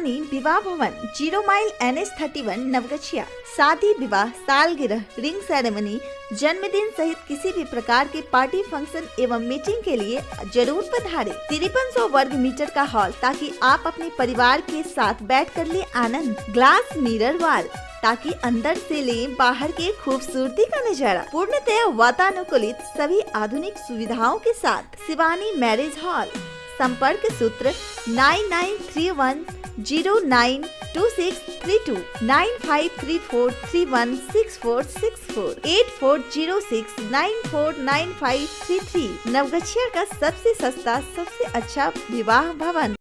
शिवानी विवाह भवन 0 mile NH31 Naugachia. शादी, विवाह, सालगिरह, रिंग सेरेमनी, जन्मदिन सहित किसी भी प्रकार के पार्टी फंक्शन एवं मीटिंग के लिए जरूर पधारें। 5300 वर्ग मीटर का हॉल, ताकि आप अपने परिवार के साथ बैठ कर ले आनंद। ग्लास मिरर वॉल, ताकि अंदर से ले बाहर के खूबसूरती का नजारा। पूर्णतः वातानुकूलित सभी आधुनिक सुविधाओं के साथ शिवानी मैरिज हॉल। संपर्क सूत्र 9931092632, 9534316464, 8406949533। नवगछिया का सबसे सस्ता, सबसे अच्छा विवाह भवन।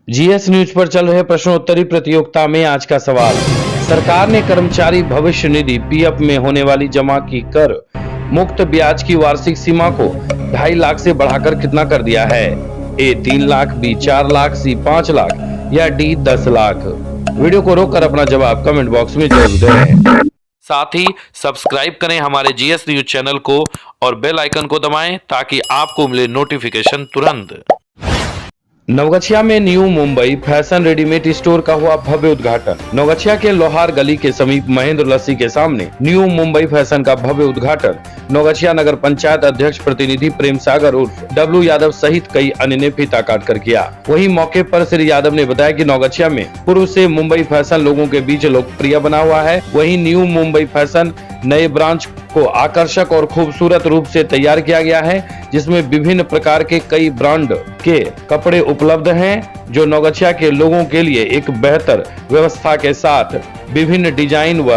GS न्यूज पर चल रहे प्रश्नोत्तरी प्रतियोगिता में आज का सवाल, सरकार ने कर्मचारी भविष्य निधि PF में होने वाली जमा की कर मुक्त ब्याज की वार्षिक सीमा को 2.5 लाख से बढ़ाकर कितना कर दिया है? A 3 lakh, B 4 lakh, C 5 lakh या D 10 लाख? वीडियो को रोककर अपना जवाब कमेंट बॉक्स में जरूर दें। साथ ही सब्सक्राइब करें हमारे GS न्यूज चैनल को और बेल आइकन को दबाएं ताकि आपको मिले नोटिफिकेशन तुरंत। नवगछिया में new Mumbai fashion readymade store का हुआ भव्य उद्घाटन। नवगछिया के लोहार गली के समीप महेंद्र लस्सी के सामने न्यू मुंबई फैशन का भव्य उद्घाटन नवगछिया नगर पंचायत अध्यक्ष प्रतिनिधि प्रेम सागर उर्फ W यादव सहित कई अन्य ने फीता काट कर किया। वहीं मौके पर श्री यादव ने बताया कि नवगछिया में पूर्व से मुंबई फैशन लोगों के बीच लोकप्रिय बना हुआ है। वहीं न्यू मुंबई फैशन नए ब्रांच को आकर्षक और खूबसूरत रूप से तैयार किया गया है, जिसमें विभिन्न प्रकार के कई ब्रांड के कपड़े उपलब्ध हैं, जो नवगछिया के लोगों के लिए एक बेहतर व्यवस्था के साथ विभिन्न डिजाइन व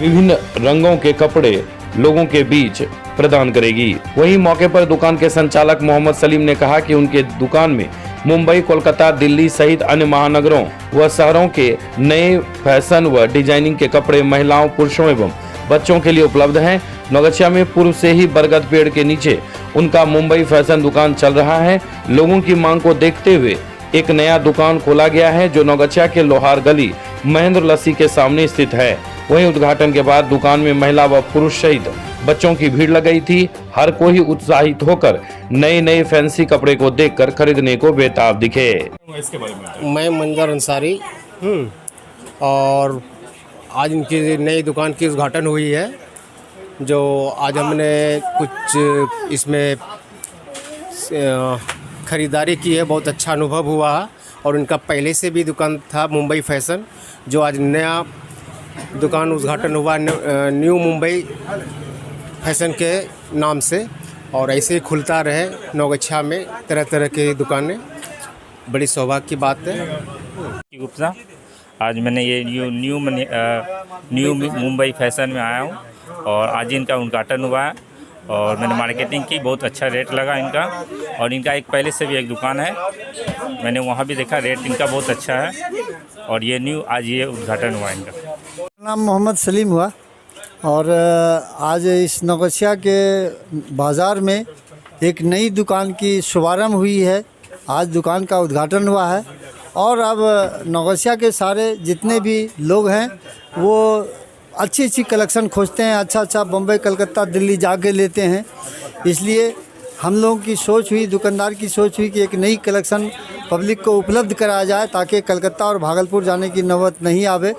विभिन्न रंगों के कपड़े लोगों के बीच प्रदान करेगी। वहीं मौके पर दुकान के संचालक मोहम्मद सलीम ने कहा कि उनके दुकान में मुंबई, कोलकाता, दिल्ली सहित अन्य महानगरों व शहरों के नए फैशन व डिजाइनिंग के कपड़े महिलाओं, पुरुषों एवं बच्चों के लिए उपलब्ध हैं। नवगछिया में पूर्व से ही बरगद पेड़ के नीचे उनका मुंबई फैशन दुकान चल रहा है। लोगों की मांग को देखते हुए एक नया दुकान खोला गया है, जो नवगछिया के लोहार गली महेंद्र लस्सी के सामने स्थित है। वहीं उद्घाटन के बाद दुकान में महिला व पुरुष सहित बच्चों की भीड़ लग गई थी। हर कोई उत्साहित होकर नए नए फैंसी कपड़े को देखकर खरीदने को बेताब दिखे। मैं मंजर अंसारी और आज इनकी नई दुकान की उद्घाटन हुई है, जो आज हमने कुछ इसमें ख़रीदारी की है। बहुत अच्छा अनुभव हुआ है। और इनका पहले से भी दुकान था मुंबई फैशन, जो आज नया दुकान उद्घाटन हुआ न्यू मुंबई फैशन के नाम से, और ऐसे ही खुलता रहे नवगछिया में तरह तरह की दुकानें। बड़ी सौभाग्य की बात है। गुप्ता, आज मैंने ये न्यू मुंबई फैशन में आया हूँ और आज इनका उद्घाटन हुआ है और मैंने मार्केटिंग की। बहुत अच्छा रेट लगा इनका, और इनका एक पहले से भी एक दुकान है, मैंने वहाँ भी देखा, रेट इनका बहुत अच्छा है। और ये आज ये उद्घाटन हुआ इनका। नाम मोहम्मद सलीम हुआ और आज इस नवगछिया के बाज़ार में एक नई दुकान की शुभारंभ हुई है। आज दुकान का उद्घाटन हुआ है और अब नवगछिया के सारे जितने भी लोग हैं वो अच्छी अच्छी कलेक्शन खोजते हैं। अच्छा बम्बई, कलकत्ता, दिल्ली जाके लेते हैं। इसलिए हम लोगों की सोच हुई, दुकानदार की सोच हुई कि एक नई कलेक्शन पब्लिक को उपलब्ध कराया जाए, ताकि कलकत्ता और भागलपुर जाने की नौबत नहीं आवे।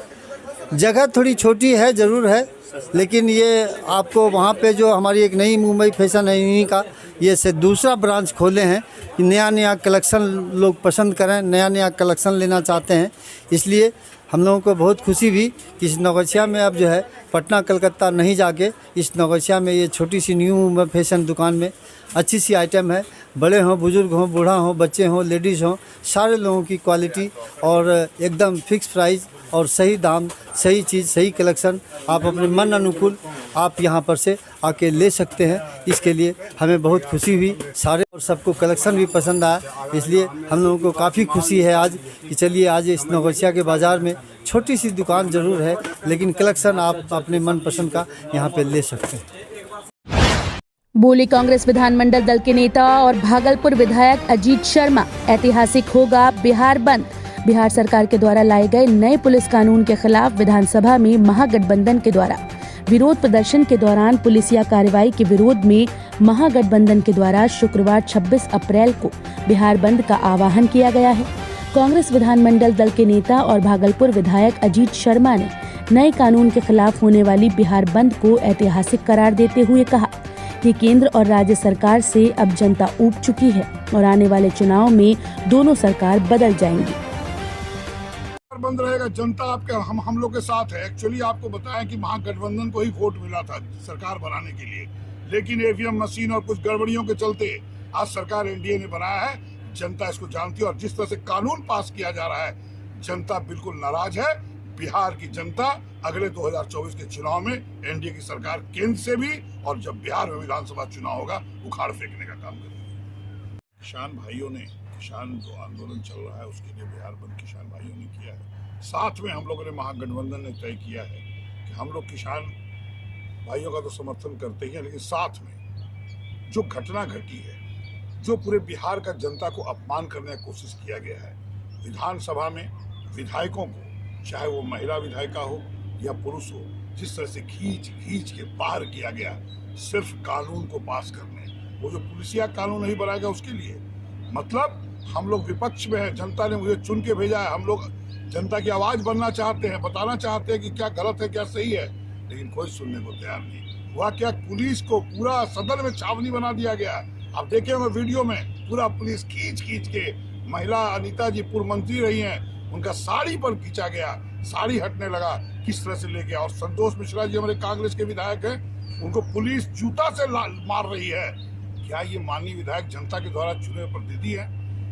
जगह थोड़ी छोटी है ज़रूर है, लेकिन ये आपको वहाँ पे जो हमारी एक नई मुंबई फैशन है, इन्हीं का ये से दूसरा ब्रांच खोले हैं कि नया कलेक्शन लोग पसंद करें, नया कलेक्शन लेना चाहते हैं। इसलिए हम लोगों को बहुत खुशी हुई कि इस नवगछिया में अब जो है पटना, कलकत्ता नहीं जाके इस नवगछिया में ये छोटी सी न्यू मुंबई फैशन दुकान में अच्छी सी आइटम है। बड़े हों, बुजुर्ग हों, बूढ़ा हों, बच्चे हों, लेडीज़ हों, सारे लोगों की क्वालिटी और एकदम फिक्स प्राइस और सही दाम, सही चीज़, सही कलेक्शन आप अपने मन अनुकूल आप यहाँ पर से आके ले सकते हैं। इसके लिए हमें बहुत खुशी हुई सारे, और सबको कलेक्शन भी पसंद आया। इसलिए हम लोगों को काफ़ी खुशी है आज कि चलिए आज इस नवगछिया के बाज़ार में छोटी सी दुकान ज़रूर है, लेकिन कलेक्शन आप अपने मन पसंद का यहाँ पे ले सकते हैं। बोले कांग्रेस विधानमंडल दल के नेता और भागलपुर विधायक अजीत शर्मा, ऐतिहासिक होगा बिहार बंद। बिहार सरकार के द्वारा लाए गए नए पुलिस कानून के खिलाफ विधानसभा में महागठबंधन के द्वारा विरोध प्रदर्शन के दौरान पुलिसिया कार्रवाई के विरोध में महागठबंधन के द्वारा शुक्रवार 26 अप्रैल को बिहार बंद का आह्वान किया गया है। कांग्रेस विधानमंडल दल के नेता और भागलपुर विधायक अजीत शर्मा ने नए कानून के खिलाफ होने वाली बिहार बंद को ऐतिहासिक करार देते हुए कहा कि केंद्र और राज्य सरकार से अब जनता ऊब चुकी है और आने वाले चुनाव में दोनों सरकार बदल जाएंगी। बंद रहेगा, जनता आपके हम लोग के साथ है। एक्चुअली आपको बताया कि महागठबंधन को ही वोट मिला था सरकार बनाने के लिए, लेकिन ईवीएम मशीन और कुछ गड़बड़ियों के चलते आज सरकार एनडीए ने बनाया है। जनता इसको जानती है और जिस तरह से कानून पास किया जा रहा है, जनता बिल्कुल नाराज है। बिहार की जनता अगले 2024 के चुनाव में एनडीए की सरकार केंद्र से भी और जब बिहार में विधानसभा चुनाव होगा उखाड़ फेंकने का काम करेगी। किसान भाइयों ने किसान जो आंदोलन चल रहा है उसके लिए बिहार बंद किसान भाइयों ने किया है। साथ में हम लोगों ने महागठबंधन ने तय किया है कि हम लोग किसान भाइयों का तो समर्थन करते ही हैं, लेकिन साथ में जो घटना घटी है, जो पूरे बिहार का जनता को अपमान करने की कोशिश किया गया है, विधानसभा में विधायकों को, चाहे वो महिला विधायिका हो या पुरुष हो, जिस तरह से खींच के बाहर किया गया सिर्फ कानून को पास करने, वो जो पुलिसिया कानून नहीं बनाएगा उसके लिए। मतलब हम लोग विपक्ष में है, जनता ने मुझे चुन के भेजा है, हम लोग जनता की आवाज बनना चाहते हैं, बताना चाहते हैं कि क्या गलत है क्या सही है, लेकिन कोई सुनने को तैयार नहीं हुआ। क्या पुलिस को पूरा सदन में छावनी बना दिया गया। आप देखे होंगे वीडियो में, पूरा पुलिस खींच के, महिला अनीता जी पूर्व मंत्री रही हैं, उनका साड़ी पर खींचा गया, साड़ी हटने लगा, किस तरह से ले गया। और संतोष मिश्रा जी हमारे कांग्रेस के विधायक हैं, उनको पुलिस जूता से मार रही है। क्या ये माननीय विधायक जनता के द्वारा चुने प्रतिनिधि है?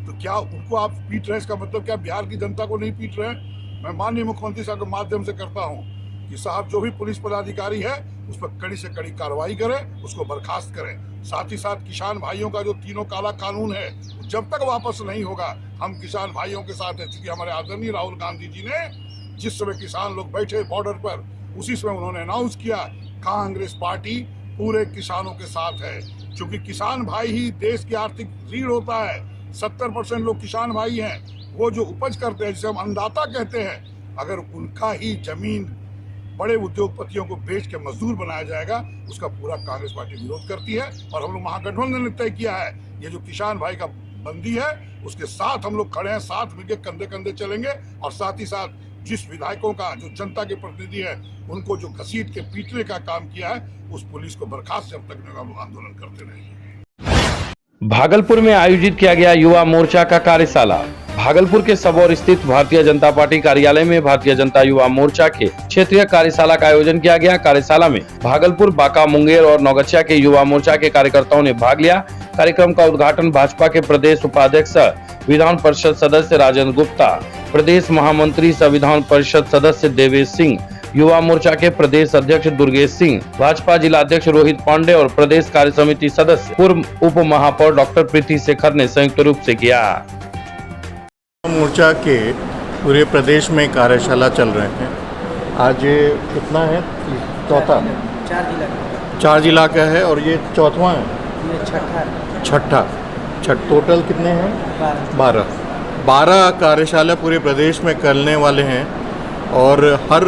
तो क्या उनको आप पीट रहे हैं? इसका मतलब क्या बिहार की जनता को नहीं पीट रहे हैं? मैं माननीय मुख्यमंत्री साहब के माध्यम से करता हूँ कि साहब जो भी पुलिस पदाधिकारी है उस पर कड़ी से कड़ी कार्रवाई करें, उसको बर्खास्त करें। साथ ही साथ किसान भाइयों का जो तीनों काला कानून है जब तक वापस नहीं होगा, हम किसान भाइयों के साथ है। क्योंकि हमारे आदरणीय राहुल गांधी जी ने जिस समय किसान लोग बैठे बॉर्डर पर, उसी समय उन्होंने अनाउंस किया कांग्रेस पार्टी पूरे किसानों के साथ है। क्योंकि किसान भाई ही देश की आर्थिक रीढ़ होता है। 70% लोग किसान भाई हैं। वो जो उपज करते हैं, जिसे हम अन्नदाता कहते हैं, अगर उनका ही जमीन बड़े उद्योगपतियों को बेच के मजदूर बनाया जाएगा, उसका पूरा कांग्रेस पार्टी विरोध करती है। और हम लोग महागठबंधन ने तय किया है, ये जो किसान भाई का बंदी है उसके साथ हम लोग खड़े हैं, साथ मिलकर कंधे कंधे चलेंगे। और साथ ही साथ जिस विधायकों का जो जनता के प्रतिनिधि है उनको जो घसीट के पीटने का काम किया है, उस पुलिस को बर्खास्त जब तक हम लोग आंदोलन करते रहेंगे। भागलपुर में आयोजित किया गया युवा मोर्चा का कार्यशाला। भागलपुर के सबौर स्थित भारतीय जनता पार्टी कार्यालय में भारतीय जनता युवा मोर्चा के क्षेत्रीय कार्यशाला का आयोजन किया गया। कार्यशाला में भागलपुर, बांका, मुंगेर और नौगछिया के युवा मोर्चा के कार्यकर्ताओं ने भाग लिया। कार्यक्रम का उद्घाटन भाजपा के प्रदेश उपाध्यक्ष विधान परिषद सदस्य राजेंद्र गुप्ता, प्रदेश महामंत्री सह विधान परिषद सदस्य देवेश सिंह, युवा मोर्चा के प्रदेश अध्यक्ष दुर्गेश सिंह, भाजपा जिला अध्यक्ष रोहित पांडे और प्रदेश कार्य समिति सदस्य पूर्व उप महापौर डॉक्टर प्रीति शेखर ने संयुक्त रूप से किया। मोर्चा के पूरे प्रदेश में कार्यशाला चल रहे हैं। आज ये कितना है? चौथा, 4 जिला का है और ये चौथवा है, छठा। टोटल कितने हैं? 12 कार्यशाला पूरे प्रदेश में करने वाले हैं। और हर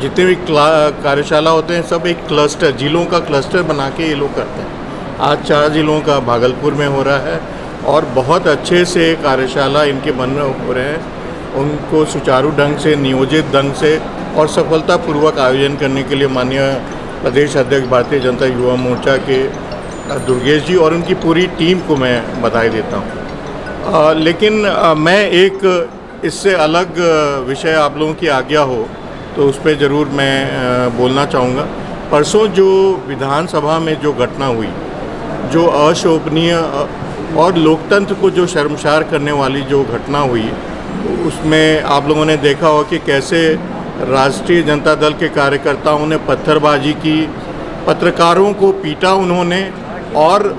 जितने भी कार्यशाला होते हैं सब एक क्लस्टर, जिलों का क्लस्टर बना के ये लोग करते हैं। आज 4 जिलों का भागलपुर में हो रहा है और बहुत अच्छे से कार्यशाला इनके हो रहे हैं। उनको सुचारू ढंग से, नियोजित ढंग से और सफलतापूर्वक आयोजन करने के लिए माननीय प्रदेश अध्यक्ष भारतीय जनता युवा मोर्चा के दुर्गेश जी और उनकी पूरी टीम को मैं बधाई देता हूँ। लेकिन मैं एक इससे अलग विषय आप लोगों की आज्ञा हो तो उस पर ज़रूर मैं बोलना चाहूँगा। परसों जो विधानसभा में जो घटना हुई, जो अशोभनीय और लोकतंत्र को जो शर्मसार करने वाली जो घटना हुई, उसमें आप लोगों ने देखा हो कि कैसे राष्ट्रीय जनता दल के कार्यकर्ताओं ने पत्थरबाजी की, पत्रकारों को पीटा उन्होंने। और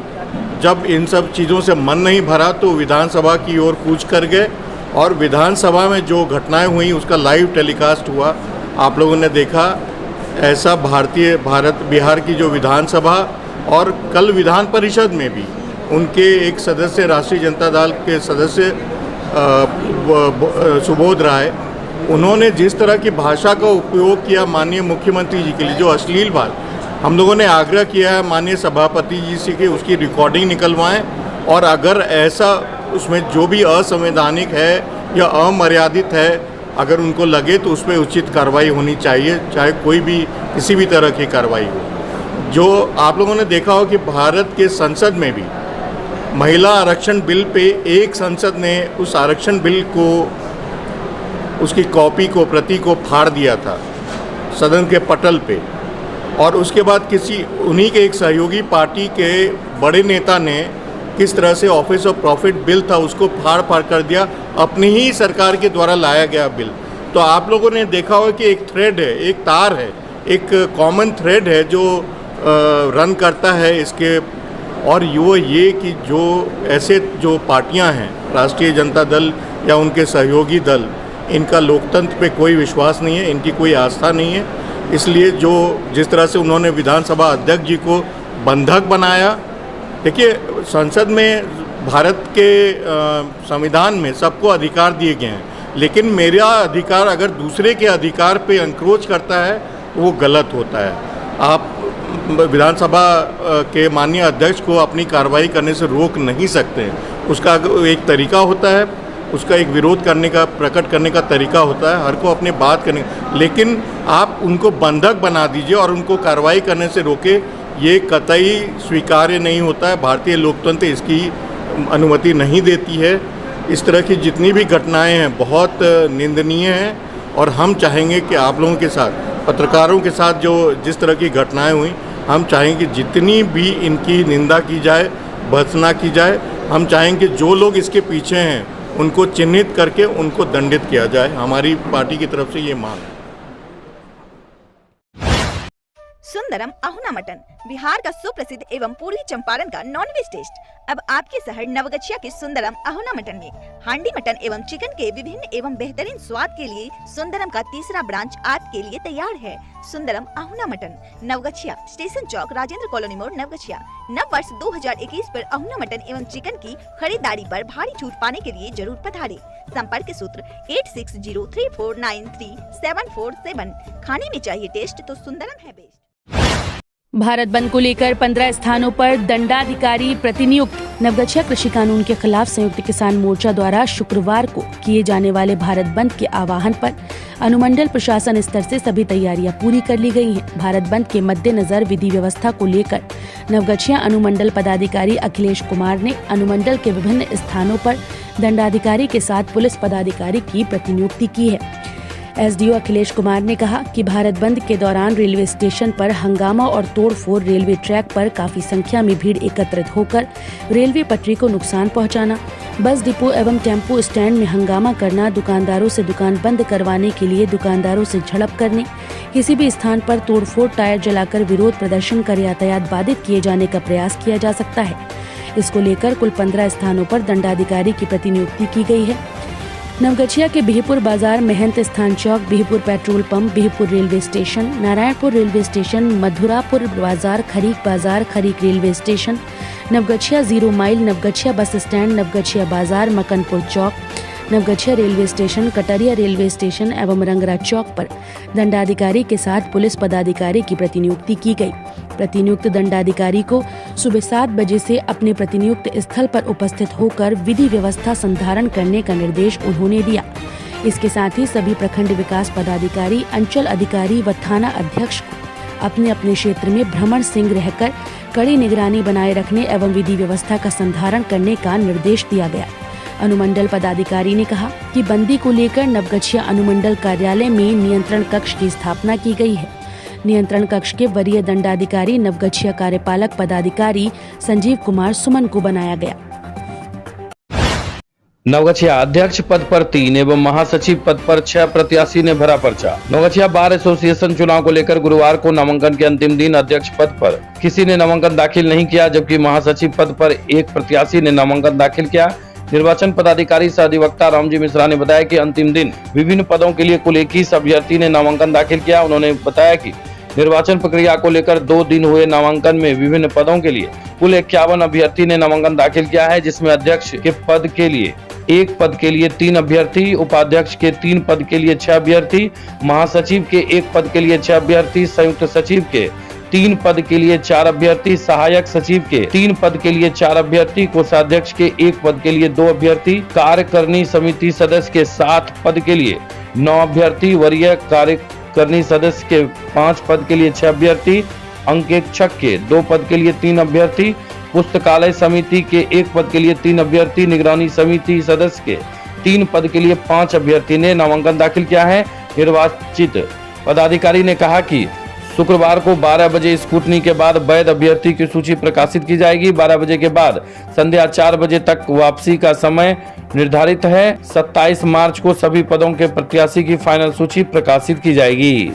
जब इन सब चीज़ों से मन नहीं भरा तो विधानसभा की ओर कूच कर गए और विधानसभा में जो घटनाएं हुई उसका लाइव टेलीकास्ट हुआ, आप लोगों ने देखा। ऐसा बिहार की जो विधानसभा और कल विधान परिषद में भी उनके एक सदस्य, राष्ट्रीय जनता दल के सदस्य सुबोध राय, उन्होंने जिस तरह की भाषा का उपयोग किया माननीय मुख्यमंत्री जी के लिए, जो अश्लील बात, हम लोगों ने आग्रह किया है माननीय सभापति जी से कि उसकी रिकॉर्डिंग निकलवाएं और अगर ऐसा उसमें जो भी असंवैधानिक है या अमर्यादित है, अगर उनको लगे तो उस पर उचित कार्रवाई होनी चाहिए, चाहे कोई भी किसी भी तरह की कार्रवाई हो। जो आप लोगों ने देखा हो कि भारत के संसद में भी महिला आरक्षण बिल पे एक सांसद ने उस आरक्षण बिल को, उसकी कॉपी को, प्रति को फाड़ दिया था सदन के पटल पे, और उसके बाद उन्हीं के एक सहयोगी पार्टी के बड़े नेता ने किस तरह से ऑफिस ऑफ प्रॉफिट बिल था उसको फाड़ कर दिया, अपनी ही सरकार के द्वारा लाया गया बिल। तो आप लोगों ने देखा होगा कि एक थ्रेड है, एक तार है, एक कॉमन थ्रेड है जो रन करता है इसके, और ये कि जो ऐसे जो पार्टियां हैं, राष्ट्रीय जनता दल या उनके सहयोगी दल, इनका लोकतंत्र पे कोई विश्वास नहीं है, इनकी कोई आस्था नहीं है। इसलिए जिस तरह से उन्होंने विधानसभा अध्यक्ष जी को बंधक बनाया, देखिए संसद में भारत के संविधान में सबको अधिकार दिए गए हैं, लेकिन मेरा अधिकार अगर दूसरे के अधिकार पे एनक्रोच करता है वो गलत होता है। आप विधानसभा के माननीय अध्यक्ष को अपनी कार्रवाई करने से रोक नहीं सकते। उसका एक तरीका होता है, उसका एक विरोध करने का, प्रकट करने का तरीका होता है, हर को अपनी बात करने, लेकिन आप उनको बंधक बना दीजिए और उनको कार्रवाई करने से रोके, ये कतई स्वीकार्य नहीं होता है। भारतीय लोकतंत्र इसकी अनुमति नहीं देती है। इस तरह की जितनी भी घटनाएं हैं बहुत निंदनीय हैं, और हम चाहेंगे कि आप लोगों के साथ, पत्रकारों के साथ जिस तरह की घटनाएं हुई, हम चाहेंगे कि जितनी भी इनकी निंदा की जाए, भर्त्सना की जाए। हम चाहेंगे जो लोग इसके पीछे हैं उनको चिन्हित करके उनको दंडित किया जाए। हमारी पार्टी की तरफ से ये मांग है। सुंदरम अहुना मटन, बिहार का सुप्रसिद्ध एवं पूर्वी चंपारण का नॉनवेज टेस्ट अब आपके शहर नवगछिया के सुंदरम अहुना मटन में। हांडी मटन एवं चिकन के विभिन्न एवं बेहतरीन स्वाद के लिए सुंदरम का तीसरा ब्रांच आपके लिए तैयार है। सुंदरम अहुना मटन, नवगछिया, स्टेशन चौक, राजेंद्र कॉलोनी मोड़, नवगछिया। नव वर्ष 2021 पर अहुना मटन एवं चिकन की खरीदारी पर भारी छूट पाने के लिए जरूर पधारें। संपर्क सूत्र 8603493747। खाने में चाहिए टेस्ट तो सुंदरम है बेस्ट। भारत बंद को लेकर 15 स्थानों पर दंडाधिकारी प्रतिनियुक्त। नवगछिया कृषि कानून के खिलाफ संयुक्त किसान मोर्चा द्वारा शुक्रवार को किए जाने वाले भारत बंद के आह्वान पर अनुमंडल प्रशासन स्तर से सभी तैयारियां पूरी कर ली गई हैं। भारत बंद के मद्देनजर विधि व्यवस्था को लेकर नवगछिया अनुमंडल पदाधिकारी अखिलेश कुमार ने अनुमंडल के विभिन्न स्थानों पर दंडाधिकारी के साथ पुलिस पदाधिकारी की प्रतिनियुक्ति की है। एसडीओ अखिलेश कुमार ने कहा कि भारत बंद के दौरान रेलवे स्टेशन पर हंगामा और तोड़फोड़, रेलवे ट्रैक पर काफी संख्या में भीड़ एकत्रित होकर रेलवे पटरी को नुकसान पहुंचाना, बस डिपो एवं टेम्पो स्टैंड में हंगामा करना, दुकानदारों से दुकान बंद करवाने के लिए दुकानदारों से झड़प करने, किसी भी स्थान पर तोड़फोड़, टायर जलाकर विरोध प्रदर्शन कर यातायात बाधित किए जाने का प्रयास किया जा सकता है। इसको लेकर कुल 15 स्थानों पर दंडाधिकारी की प्रतिनियुक्ति की गई है। नवगछिया के बिहपुर बाजार, महंत स्थान चौक, Bihpur petrol pump, Bihpur railway station, Narayanpur railway station, Madhurapur बाजार, खरीक बाजार, Kharik railway station, Naugachia 0 mile, Naugachia bus stand, Naugachia बाजार, मकनपुर चौक, Naugachia railway station, Katariya railway station एवं रंगरा चौक पर दंडाधिकारी के साथ पुलिस पदाधिकारी की प्रतिनियुक्ति की गई। प्रतिनियुक्त दंडाधिकारी को सुबह 7 बजे से अपने प्रतिनियुक्त स्थल पर उपस्थित होकर विधि व्यवस्था संधारण करने का निर्देश उन्होंने दिया। इसके साथ ही सभी प्रखंड विकास पदाधिकारी, अंचल अधिकारी व थाना अध्यक्ष को अपने अपने क्षेत्र में भ्रमण सिंह रहकर कड़ी निगरानी बनाए रखने एवं विधि व्यवस्था का संधारण करने का निर्देश दिया गया। अनुमंडल पदाधिकारी ने कहा कि बंदी को लेकर नवगछिया अनुमंडल कार्यालय में नियंत्रण कक्ष की स्थापना की गई है। नियंत्रण कक्ष के वरीय दंडाधिकारी नवगछिया कार्यपालक पदाधिकारी संजीव कुमार सुमन को बनाया गया। नवगछिया अध्यक्ष पद पर 3 एवं महासचिव पद पर 6 प्रत्याशी ने भरा पर्चा। नवगछिया बार एसोसिएशन चुनाव को लेकर गुरुवार को नामांकन के अंतिम दिन अध्यक्ष पद पर किसी ने नामांकन दाखिल नहीं किया, जबकि महासचिव पद पर एक प्रत्याशी ने नामांकन दाखिल किया। निर्वाचन पदाधिकारी सह अधिवक्ता रामजी मिश्रा ने बताया कि अंतिम दिन विभिन्न पदों के लिए कुल 21 अभ्यर्थी ने नामांकन दाखिल किया। उन्होंने बताया कि निर्वाचन प्रक्रिया को लेकर 2 दिन हुए नामांकन में विभिन्न पदों के लिए कुल 51 अभ्यर्थी ने नामांकन दाखिल किया है, जिसमें अध्यक्ष के पद के लिए 1 पद के लिए 3 अभ्यर्थी, उपाध्यक्ष के 3 पद के लिए 6 अभ्यर्थी, महासचिव के 1 पद के लिए 6 अभ्यर्थी, संयुक्त सचिव के 3 पद के लिए 4 अभ्यर्थी, सहायक सचिव के 3 पद के लिए 4 अभ्यर्थी, कोषाध्यक्ष के 1 पद के लिए 2 अभ्यर्थी, कार्यकारिणी समिति सदस्य के 7 पद के लिए 9 अभ्यर्थी, वरीय कार्यकारिणी सदस्य के 5 पद के लिए 6 अभ्यर्थी, अंकेक्षक के 2 पद के लिए 3 अभ्यर्थी, पुस्तकालय समिति के 1 पद के लिए 3 अभ्यर्थी, निगरानी समिति सदस्य के 3 पद के लिए 5 अभ्यर्थी ने नामांकन दाखिल किया है। निर्वाचित पदाधिकारी ने कहा कि शुक्रवार को 12 बजे स्क्रूटनी के बाद वैध अभ्यर्थी की सूची प्रकाशित की जाएगी। 12 बजे के बाद संध्या 4 बजे तक वापसी का समय निर्धारित है। 27 मार्च को सभी पदों के प्रत्याशी की फाइनल सूची प्रकाशित की जाएगी।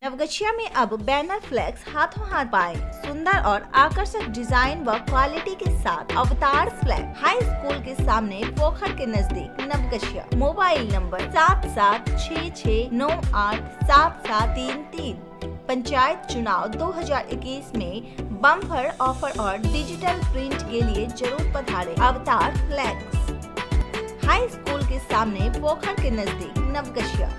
नवगछिया में अब बैनर फ्लैक्स हाथों हाथ पाए। सुंदर और आकर्षक डिजाइन व क्वालिटी के साथ अवतार फ्लैग हाई स्कूल के सामने पोखर के नजदीक नवगछिया। Mobile number 7766987733। पंचायत चुनाव 2021 में बम्पर ऑफर और डिजिटल प्रिंट के लिए जरूर पधारे। अवतार फ्लैक्स हाई स्कूल के सामने पोखर के नजदीक नवगछिया।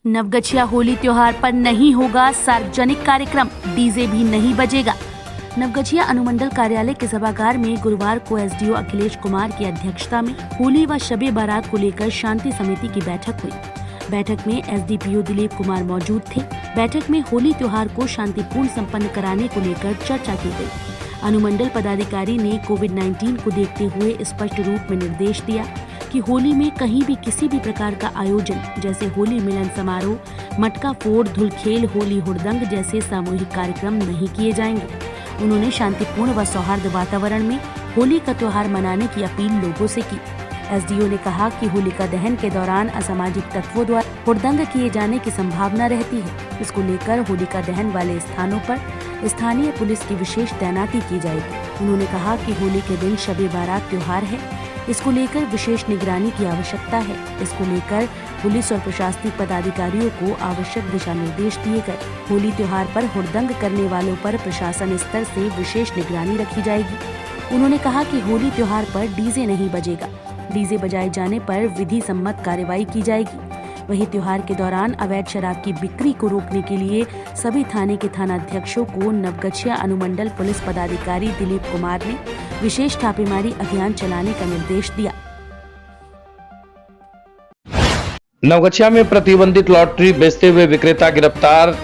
नवगछिया होली त्योहार पर नहीं होगा सार्वजनिक कार्यक्रम, डीजे भी नहीं बजेगा। नवगछिया अनुमंडल कार्यालय के सभागार में गुरुवार को एसडीओ अखिलेश कुमार की अध्यक्षता में होली व शबे बारात को लेकर शांति समिति की बैठक हुई। बैठक में एसडीपीओ दिलीप कुमार मौजूद थे। बैठक में होली त्योहार को शांतिपूर्ण संपन्न कराने को लेकर चर्चा की गई। अनुमंडल पदाधिकारी ने कोविड-19 को देखते हुए स्पष्ट रूप में निर्देश दिया कि होली में कहीं भी किसी भी प्रकार का आयोजन जैसे होली मिलन समारोह, मटका फोड़, धुलखेल, होली हुड़दंग जैसे सामूहिक कार्यक्रम नहीं किए जाएंगे। उन्होंने शांतिपूर्ण व सौहार्द वातावरण में होली का त्योहार मनाने की अपील लोगों से की। एसडीओ ने कहा कि होलिका दहन के दौरान असामाजिक तत्वों द्वारा हुड़दंग किए जाने की संभावना रहती है। इसको लेकर होलिका दहन वाले स्थानों पर स्थानीय पुलिस की विशेष तैनाती की जाएगी। उन्होंने कहा कि होली के दिन शबे बारात त्योहार है, इसको लेकर विशेष निगरानी की आवश्यकता है। इसको लेकर पुलिस और प्रशासनिक पदाधिकारियों को आवश्यक दिशा निर्देश दिए गए। होली त्योहार पर हुड़दंग करने वालों पर प्रशासन स्तर से विशेष निगरानी रखी जाएगी। उन्होंने कहा कि होली त्योहार पर डीजे नहीं बजेगा। डीजे बजाए जाने पर विधि सम्मत कार्रवाई की जाएगी। वहीं त्योहार के दौरान अवैध शराब की बिक्री को रोकने के लिए सभी थाने के थानाध्यक्षों को नवगछिया अनुमंडल पुलिस पदाधिकारी दिलीप कुमार ने विशेष छापेमारी अभियान चलाने का निर्देश दिया। नवगछिया में प्रतिबंधित लॉटरी बेचते हुए विक्रेता गिरफ्तार,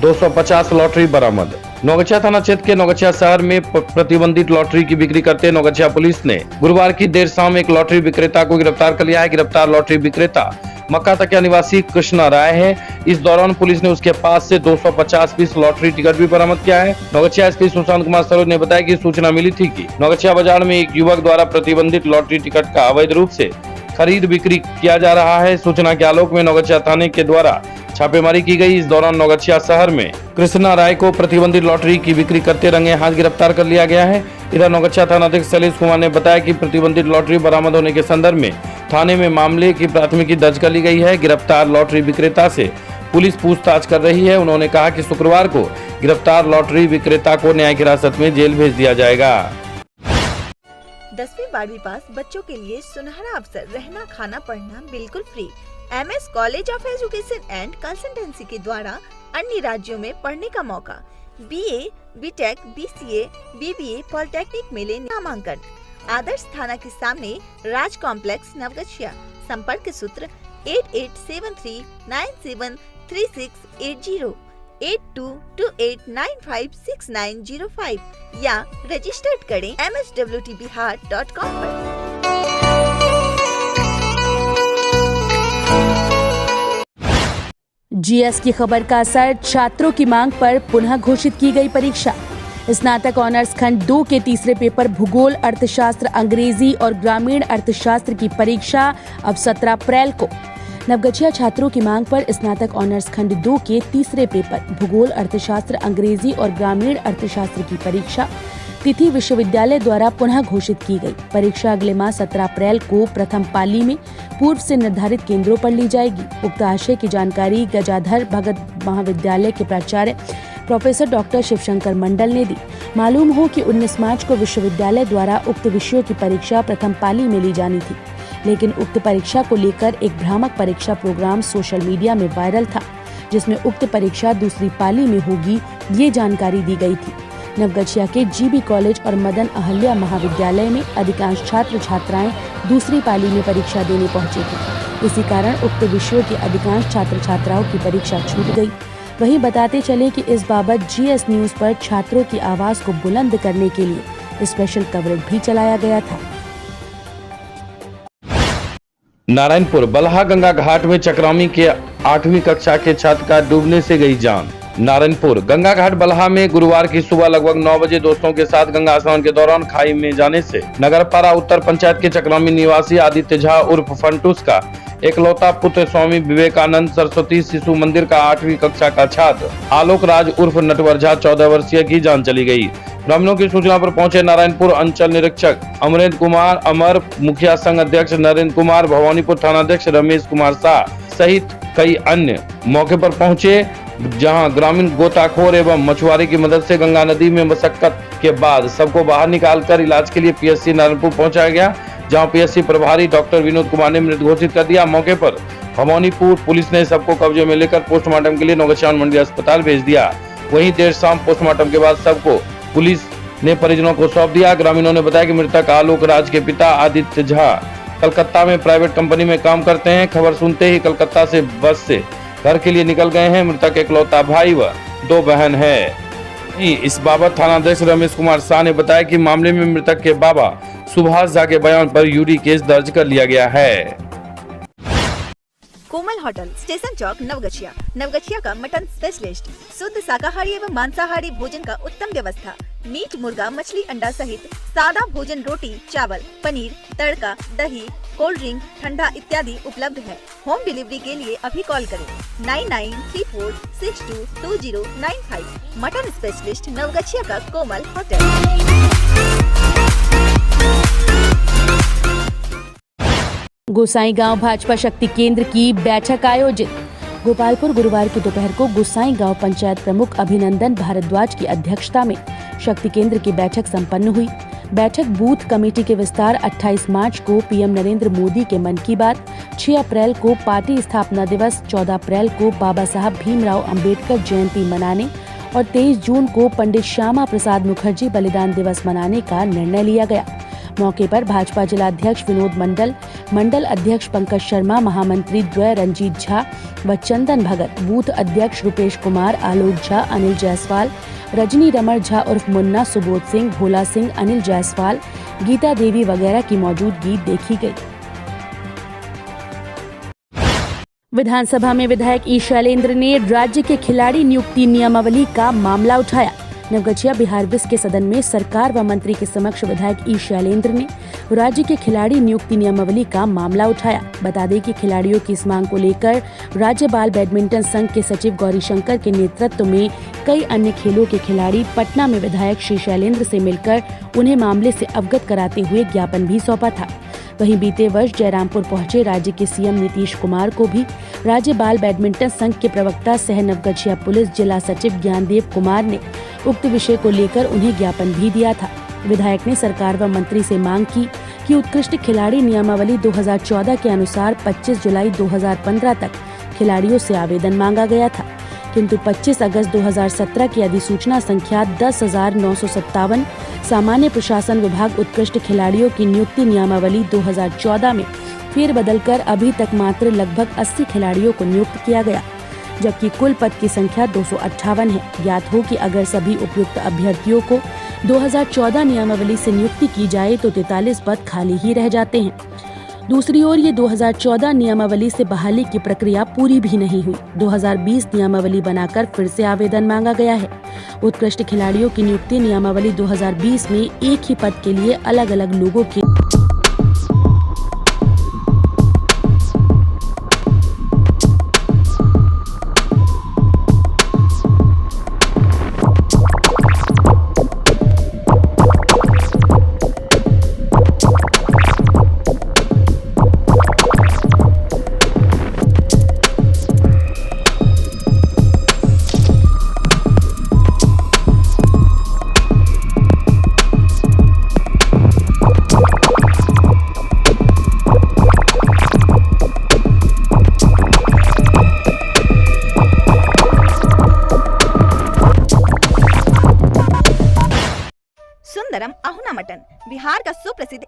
250 लॉटरी बरामद। नवगछिया थाना क्षेत्र के नवगछिया शहर में प्रतिबंधित लॉटरी की बिक्री करते नवगछिया पुलिस ने गुरुवार की देर शाम एक लॉटरी विक्रेता को गिरफ्तार कर लिया है। गिरफ्तार लॉटरी विक्रेता मक्का तकिया निवासी कृष्णा राय है। इस दौरान पुलिस ने उसके पास से 250 पीस लॉटरी टिकट भी बरामद किया है। नवगछिया एसपी सुशांत कुमार सरोज ने बताया कि सूचना मिली थी कि नवगछिया बाजार में एक युवक द्वारा प्रतिबंधित लॉटरी टिकट का अवैध रूप से खरीद बिक्री किया जा रहा है। सूचना के आलोक में नवगछिया थाने के द्वारा छापेमारी की गई। इस दौरान नवगछिया शहर में कृष्णा राय को प्रतिबंधित लॉटरी की बिक्री करते रंगे हाथ गिरफ्तार कर लिया गया है। इधर नवगछिया थाना अध्यक्ष शैलेश कुमार ने बताया कि प्रतिबंधित लॉटरी बरामद होने के संदर्भ में थाने में मामले की प्राथमिकी दर्ज कर ली गई है। गिरफ्तार लॉटरी विक्रेता से पुलिस पूछताछ कर रही है। उन्होंने कहा कि शुक्रवार को गिरफ्तार लॉटरी विक्रेता को न्यायिक हिरासत में जेल भेज दिया जाएगा। 10वीं 12वीं पास बच्चों के लिए सुनहरा अवसर, रहना खाना पढ़ना बिल्कुल free. MS college of education and consultancy के द्वारा अन्य राज्यों में पढ़ने का मौका। BA, BTech, BCA, BBA polytechnic में ले नामांकन। आदर्श थाना के सामने राज कॉम्प्लेक्स नवगछिया। संपर्क सूत्र 8873973680, 8228956905 या रजिस्टर्ड करें mswtbihar.com पर। GS की खबर का असर, छात्रों की मांग पर पुनः घोषित की गई परीक्षा। स्नातक ऑनर्स खंड 2 के तीसरे पेपर भूगोल, अर्थशास्त्र, अंग्रेजी और ग्रामीण अर्थशास्त्र की परीक्षा अब 17 अप्रैल को। नवगछिया छात्रों की मांग पर स्नातक ऑनर्स खंड 2 के तीसरे पेपर भूगोल, अर्थशास्त्र, अंग्रेजी और ग्रामीण अर्थशास्त्र की परीक्षा तिथि विश्वविद्यालय द्वारा पुनः घोषित की गई। परीक्षा अगले माह 17 अप्रैल को प्रथम पाली में पूर्व से निर्धारित केंद्रों पर ली जाएगी। उक्त आशय की जानकारी गजाधर भगत महाविद्यालय के प्राचार्य प्रोफेसर डॉक्टर शिवशंकर मंडल ने दी। मालूम हो कि 19 मार्च को विश्वविद्यालय द्वारा उक्त विषयों की परीक्षा प्रथम पाली में ली जानी थी, लेकिन उक्त परीक्षा को लेकर एक भ्रामक परीक्षा प्रोग्राम सोशल मीडिया में वायरल था, जिसमें उक्त परीक्षा दूसरी पाली में होगी, ये जानकारी दी गई थी। नवगछिया के जीबी कॉलेज और मदन अहल्या महाविद्यालय में अधिकांश छात्र छात्राएं दूसरी पाली में परीक्षा देने पहुंचे थे। इसी कारण उक्त विषयों के अधिकांश छात्र छात्राओं की परीक्षा छूट गई। वहीं बताते चले कि इस बाबत जीएस न्यूज पर छात्रों की आवाज को बुलंद करने के लिए स्पेशल कवरेज भी चलाया गया था। नारायणपुर बलहा गंगा घाट में चक्रामी के 8वीं कक्षा के छात्र का डूबने से गई जान। नारायणपुर गंगा घाट बलहा में गुरुवार की सुबह लगभग 9 बजे दोस्तों के साथ गंगा स्नान के दौरान खाई में जाने से नगरपारा उत्तर पंचायत के चक्रामी निवासी आदित्य झा उर्फ फंटूस का एकलौता पुत्र स्वामी विवेकानंद सरस्वती शिशु मंदिर का 8वीं कक्षा का छात्र आलोक राज उर्फ नटवर झा 14 वर्षीय की जान चली गई। ग्रामीणों की सूचना पर पहुंचे नारायणपुर अंचल निरीक्षक अमरेंद्र कुमार अमर, मुखिया संघ अध्यक्ष नरेंद्र कुमार, भवानीपुर थानाध्यक्ष रमेश कुमार शाह सहित कई अन्य मौके पर पहुंचे, जहां ग्रामीण गोताखोर एवं मछुआरे की मदद से गंगा नदी में मशक्कत के बाद सबको बाहर निकालकर इलाज के लिए पीएचसी नारायणपुर पहुंचाया गया, जहां पीएचसी प्रभारी डॉक्टर विनोद कुमार ने मृत घोषित कर दिया। मौके पर भवानीपुर पुलिस ने सबको कब्जे में लेकर पोस्टमार्टम के लिए नौगछिया मंडी अस्पताल भेज दिया। वहीं देर शाम पोस्टमार्टम के बाद सबको पुलिस ने परिजनों को सौंप दिया। ग्रामीणों ने बताया कि मृतक आलोक राज के पिता आदित्य झा कलकत्ता में प्राइवेट कंपनी में काम करते हैं। खबर सुनते ही कलकत्ता से बस से घर के लिए निकल गए हैं। मृतक एकलौता भाई व 2 बहन है। इस बाबत थानाध्यक्ष रमेश कुमार शाह ने बताया कि मामले में मृतक के बाबा सुभाष झा के बयान पर यूडी केस दर्ज कर लिया गया है। कोमल होटल, स्टेशन चौक, नवगछिया। नवगछिया का मटन स्पेशलिस्ट, शुद्ध शाकाहारी एवं मांसाहारी भोजन का उत्तम व्यवस्था। मीट, मुर्गा, मछली, अंडा सहित सादा भोजन, रोटी, चावल, पनीर, तड़का, दही, कोल्ड ड्रिंक, ठंडा इत्यादि उपलब्ध है। होम डिलीवरी के लिए अभी कॉल करें 9934622095। मटन स्पेशलिस्ट नवगछिया का कोमल होटल। गोसाईगांव भाजपा शक्ति केंद्र की बैठक आयोजित। गोपालपुर गुरुवार की दोपहर को गोसाईगांव पंचायत प्रमुख अभिनंदन भारद्वाज की अध्यक्षता में शक्ति केंद्र की बैठक संपन्न हुई। बैठक बूथ कमेटी के विस्तार, 28 मार्च को पीएम नरेंद्र मोदी के मन की बात, 6 अप्रैल को पार्टी स्थापना दिवस, 14 अप्रैल को बाबा साहब भीमराव अंबेडकर जयंती मनाने और 23 जून को पंडित श्यामा प्रसाद मुखर्जी बलिदान दिवस मनाने का निर्णय लिया गया। मौके पर भाजपा जिला अध्यक्ष विनोद मंडल, मंडल अध्यक्ष पंकज शर्मा, महामंत्री द्वय रंजीत झा व चंदन भगत, बूथ अध्यक्ष रुपेश कुमार, आलोक झा, अनिल जायसवाल, रजनी रमण झा उर्फ मुन्ना, सुबोध सिंह, भोला सिंह, अनिल जायसवाल, गीता देवी वगैरह की मौजूदगी देखी गई। विधानसभा में विधायक ई शैलेंद्र ने राज्य के खिलाड़ी नियुक्ति नियमावली का मामला उठाया। नवगछिया बिहार विस के सदन में सरकार व मंत्री के समक्ष विधायक ई शैलेंद्र ने राज्य के खिलाड़ी नियुक्ति नियमावली का मामला उठाया। बता दें कि खिलाड़ियों की इस मांग को लेकर राज्य बाल बैडमिंटन संघ के सचिव गौरीशंकर के नेतृत्व में कई अन्य खेलों के खिलाड़ी पटना में विधायक श्री शैलेंद्र से मिलकर उन्हें मामले से अवगत कराते हुए ज्ञापन भी सौंपा था। वहीं बीते वर्ष जयरामपुर पहुंचे राज्य के सीएम नीतीश कुमार को भी राज्य बाल बैडमिंटन संघ के प्रवक्ता सह नवगछिया पुलिस जिला सचिव ज्ञानदेव कुमार ने उक्त विषय को लेकर उन्हें ज्ञापन भी दिया था। विधायक ने सरकार व मंत्री से मांग की कि उत्कृष्ट खिलाड़ी नियमावली 2014 के अनुसार 25 जुलाई 2015 तक खिलाड़ियों से आवेदन मांगा गया था, किंतु 25 अगस्त 2017 की अधिसूचना संख्या 10,957 सामान्य प्रशासन विभाग उत्कृष्ट खिलाड़ियों की नियुक्ति नियमावली 2014 में फेरबदल कर अभी तक मात्र लगभग 80 खिलाड़ियों को नियुक्त किया गया, जबकि कुल पद की संख्या 258 है। ज्ञात हो कि अगर सभी उपयुक्त अभ्यर्थियों को 2014 नियमावली से नियुक्ति की जाए तो 43 पद खाली ही रह जाते हैं। दूसरी ओर ये 2014 नियमावली से बहाली की प्रक्रिया पूरी भी नहीं हुई। 2020 नियमावली बनाकर फिर से आवेदन मांगा गया है। उत्कृष्ट खिलाड़ियों की नियुक्ति नियमावली 2020 में एक ही पद के लिए अलग अलग लोगों के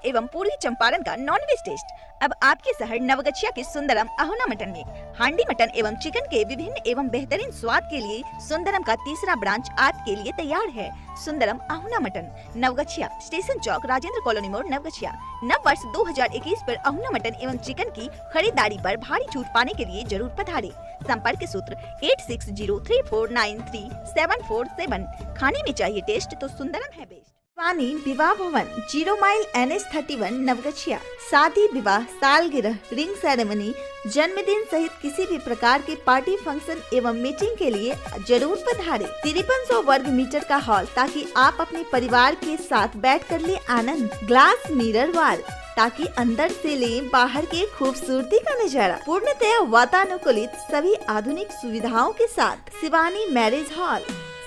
एवं पूर्वी चंपारण का नॉनवेज टेस्ट अब आपके शहर नवगछिया के सुंदरम अहुना मटन में। हांडी मटन एवं चिकन के विभिन्न एवं बेहतरीन स्वाद के लिए सुंदरम का तीसरा ब्रांच आपके लिए तैयार है। सुंदरम अहुना मटन, नवगछिया, स्टेशन चौक, राजेंद्र कॉलोनी मोड़, नवगछिया। नव वर्ष 2021 पर अहुना मटन एवं चिकन की खरीदारी पर भारी छूट पाने के लिए जरूर पधारें। संपर्क सूत्र 8603493747। खाने में चाहिए टेस्ट तो सुंदरम है बेस्ट। वानी विवाह भवन, 0 माइल NH31 नवगछिया। शादी, विवाह, सालगिरह, रिंग सेरेमनी, जन्मदिन सहित किसी भी प्रकार के पार्टी फंक्शन एवं मीटिंग के लिए जरूर पधारें। 5300 वर्ग मीटर का हॉल ताकि आप अपने परिवार के साथ बैठकर ले आनंद। ग्लास मिरर वॉल ताकि अंदर से ले बाहर के खूबसूरती का नजारा। पूर्णतया वातानुकूलित सभी आधुनिक सुविधाओं के साथ शिवानी मैरिज हॉल।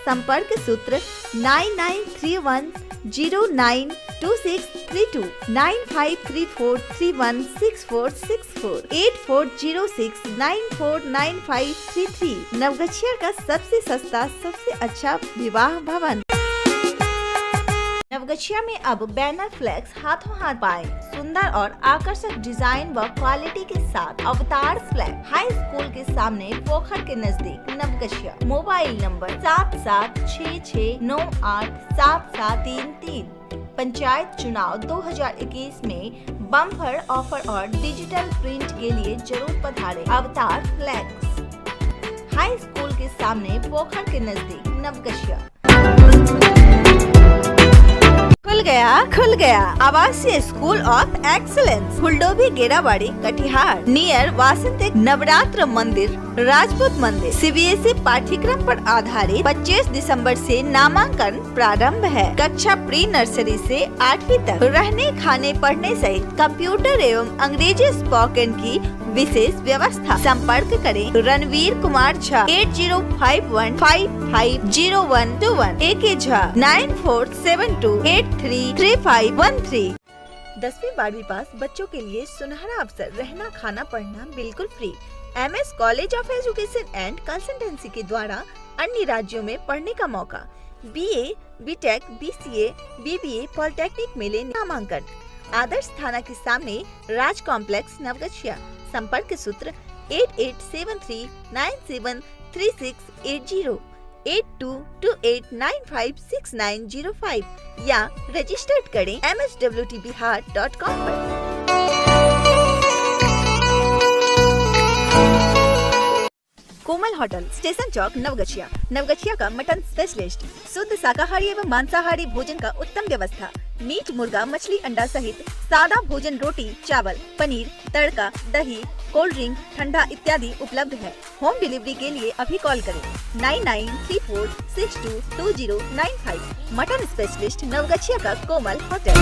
संपर्क सूत्र 9931092632 9534316464 8406949533। नवगछिया का सबसे सस्ता सबसे अच्छा विवाह भवन। नवगछिया में अब बैनर फ्लेक्स हाथों हाथ पाए। सुंदर और आकर्षक डिजाइन व क्वालिटी के साथ अवतार फ्लैग हाई स्कूल के सामने पोखर के नजदीक नवगछिया। Mobile number 7766987733। पंचायत चुनाव 2021 में बम्पर ऑफर और डिजिटल प्रिंट के लिए जरूर पधारें। अवतार फ्लैक्स हाई स्कूल के सामने पोखर के नजदीक नवगछिया। खुल गया आवासीय school of excellence, Phuldobhi, Gerabari, Katihar, near वासंतिक नवरात्र मंदिर, राजपूत मंदिर। CBSE पाठ्यक्रम पर आधारित 25 दिसंबर से नामांकन प्रारंभ है। कक्षा प्री नर्सरी से 8वीं तक रहने, खाने, पढ़ने सहित कंप्यूटर एवं अंग्रेजी स्पोकन की विशेष व्यवस्था। संपर्क करें रणवीर कुमार झा 8051550121, AK झा 9472833513। 10वीं 12वीं पास बच्चों के लिए सुनहरा अवसर। रहना, खाना, पढ़ना बिल्कुल free. MS college of education and consultancy के द्वारा अन्य राज्यों में पढ़ने का मौका। BA, BTech, BCA, BBA polytechnic में ले नामांकन। आदर्श थाना के सामने राज कॉम्प्लेक्स नवगछिया। संपर्क सूत्र 8873973680 8228956905 या रजिस्टर्ड करें mhwtbihar.com पर। कोमल होटल, स्टेशन चौक, नवगछिया। नवगछिया का मटन स्पेशलिस्ट। शुद्ध शाकाहारी एवं मांसाहारी भोजन का उत्तम व्यवस्था। मीट, मुर्गा, मछली, अंडा सहित सादा भोजन, रोटी, चावल, पनीर, तड़का, दही, कोल्ड ड्रिंक, ठंडा इत्यादि उपलब्ध है। होम डिलीवरी के लिए अभी कॉल करें 9934622095। मटन स्पेशलिस्ट नवगछिया का कोमल होटल।